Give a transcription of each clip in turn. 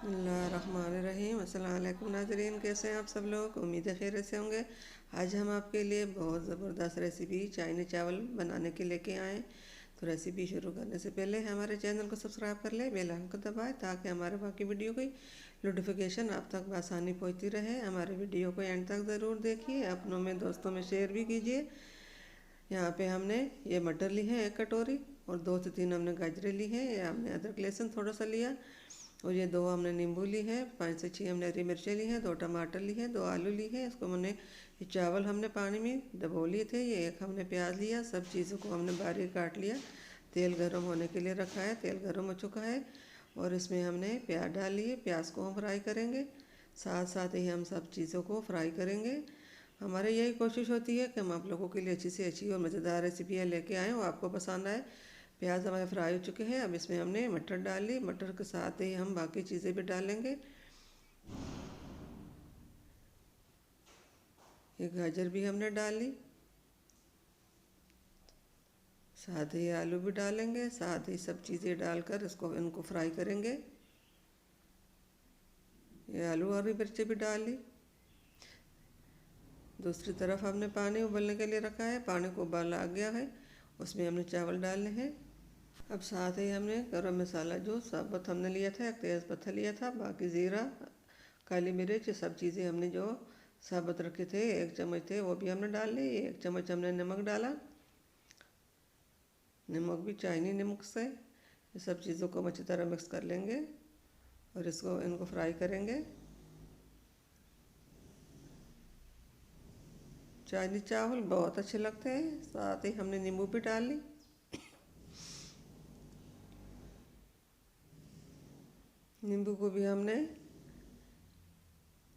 बिस्मिल्लाहिर्रहमानिर्रहीम। अस्सलाम वालेकुम नाज़रीन, कैसे हैं आप सब लोग? उम्मीद है खैरियत से होंगे। आज हम आपके लिए बहुत ज़बरदस्त रेसिपी चाइनीज़ चावल बनाने के लेके आए। तो रेसिपी शुरू करने से पहले हमारे चैनल को सब्सक्राइब कर लें, बेल आइकन को दबाएं ताकि हमारे बाकी वीडियो की नोटिफिकेशन आप तक आसानी पहुँचती रहे। हमारे वीडियो को एंड तक ज़रूर देखिए, अपनों में दोस्तों में शेयर भी कीजिए। यहाँ पे हमने ये मटर ली है 1 कटोरी, और 2 से 3 हमने गाजरें ली हैं। ये हमने अदरक लहसुन थोड़ा सा लिया, और ये 2 हमने नींबू ली है, 5 से 6 हमने हरी मिर्चें ली हैं, 2 टमाटर ली है, 2 आलू ली है। इसको मैंने ये चावल हमने पानी में डबो लिए थे। ये 1 हमने प्याज लिया। सब चीज़ों को हमने बारीक काट लिया। तेल गर्म होने के लिए रखा है। तेल गर्म हो चुका है और इसमें हमने प्याज डाल लिए। प्याज को हम फ्राई करेंगे, साथ साथ ही हम सब चीज़ों को फ्राई करेंगे। हमारे यही कोशिश होती है कि हम आप लोगों के लिए अच्छी से अच्छी और मज़ेदार रेसिपियाँ लेके आएँ और आपको पसंद आए। प्याज हमारे फ्राई हो चुके हैं। अब इसमें हमने मटर डाल ली। मटर के साथ ही हम बाकी चीज़ें भी डालेंगे। ये गाजर भी हमने डाल ली, साथ ही आलू भी डालेंगे। साथ ही सब चीज़ें डालकर इनको फ्राई करेंगे। ये आलू और मिर्चें भी डाल ली। दूसरी तरफ हमने पानी उबलने के लिए रखा है। पानी को उबाल आ गया है, उसमें हमने चावल डालने हैं। अब साथ ही हमने गरम मसाला जो साबुत हमने लिया था, एक तेज़ पत्ता लिया था, बाकी ज़ीरा, काली मिर्च, सब चीज़ें हमने जो साबुत रखे थे 1 चम्मच थे, वो भी हमने डाल ली। 1 चम्मच हमने नमक डाला। नमक भी चाइनी नमक से ये सब चीज़ों को अच्छी तरह मिक्स कर लेंगे और इनको फ्राई करेंगे। चाइनीज चावल बहुत अच्छे लगते हैं। साथ ही हमने नींबू भी डाल ली। नींबू को भी हमने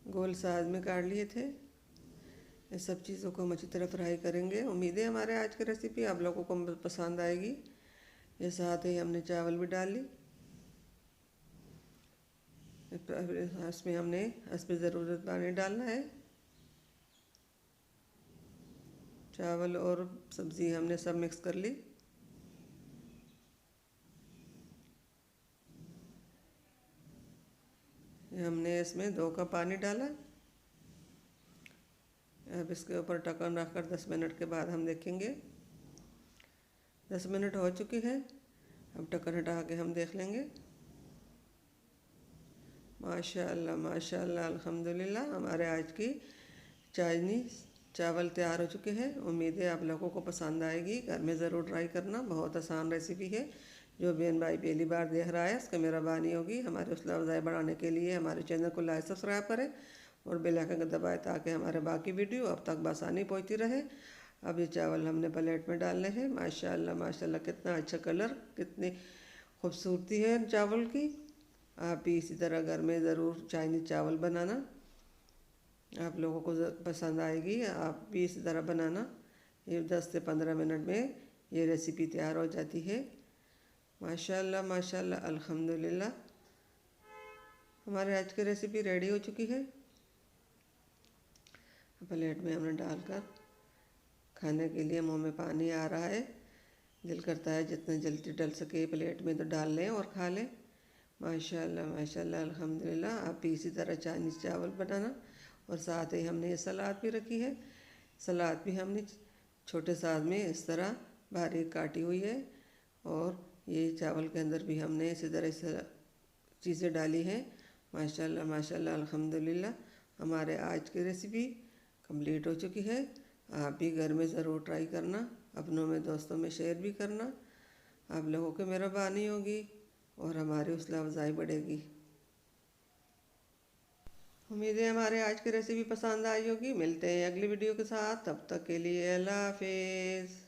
गोल साइज में काट लिए थे। ये सब चीज़ों को हम अच्छी तरह फ्राई करेंगे। उम्मीद है हमारे आज की रेसिपी आप लोगों को पसंद आएगी। ये साथ ही हमने चावल भी डाल ली। इसमें ज़रूरत पानी डालना है। चावल और सब्ज़ी हमने सब मिक्स कर ली। हमने इसमें 2 कप पानी डाला। अब इसके ऊपर ढक्कन रखकर 10 मिनट के बाद हम देखेंगे। 10 मिनट हो चुकी है। अब ढक्कन हटा के हम देख लेंगे। माशाअल्लाह माशाअल्लाह अल्हम्दुलिल्लाह, हमारे आज की चाइनीज़ चावल तैयार हो चुके हैं। उम्मीद है आप लोगों को पसंद आएगी। घर में ज़रूर ट्राई करना, बहुत आसान रेसिपी है। जो बहन भाई पहली बार देख रहा है उसका मेहरबानी होगी हमारे हौसला अफजाई बढ़ाने के लिए हमारे चैनल को लाइक सब्सक्राइब करें और बेल आइकन को दबाएं ताकि हमारे बाकी वीडियो अब तक बसानी पहुँचती रहे। अब ये चावल हमने प्लेट में डालने हैं। माशाल्लाह माशाल्लाह, कितना अच्छा कलर, कितनी खूबसूरती है चावल की। आप भी इसी तरह घर में ज़रूर चाइनीज़ चावल बनाना, आप लोगों को पसंद आएगी। आप भी इसी तरह बनाना। ये 10 से 15 मिनट में ये रेसिपी तैयार हो जाती है। माशाल्लाह माशाल्लाह अल्हम्दुलिल्लाह, हमारे आज की रेसिपी रेडी हो चुकी है। प्लेट में हमने डालकर खाने के लिए मुंह में पानी आ रहा है। दिल करता है जितने जल्दी डल सके प्लेट में तो डाल लें और खा लें। माशाल्लाह माशाल्लाह अल्हम्दुलिल्लाह, आप भी इसी तरह चाइनीज़ चावल बनाना। और साथ ही हमने ये सलाद भी रखी है। सलाद भी हमने छोटे साइज में इस तरह बारीक काटी हुई है। और ये चावल के अंदर भी हमने इसी तरह से चीज़ें डाली हैं। माशाल्लाह माशाल्लाह अल्हम्दुलिल्लाह, हमारे आज की रेसिपी कंप्लीट हो चुकी है। आप भी घर में ज़रूर ट्राई करना, अपनों में दोस्तों में शेयर भी करना। आप लोगों की मेहरबानी होगी और हमारी हौसला अफजाई बढ़ेगी। उम्मीद है हमारे आज की रेसिपी पसंद आई होगी। मिलते हैं अगली वीडियो के साथ, तब तक के लिए अल्लाह हाफिज़।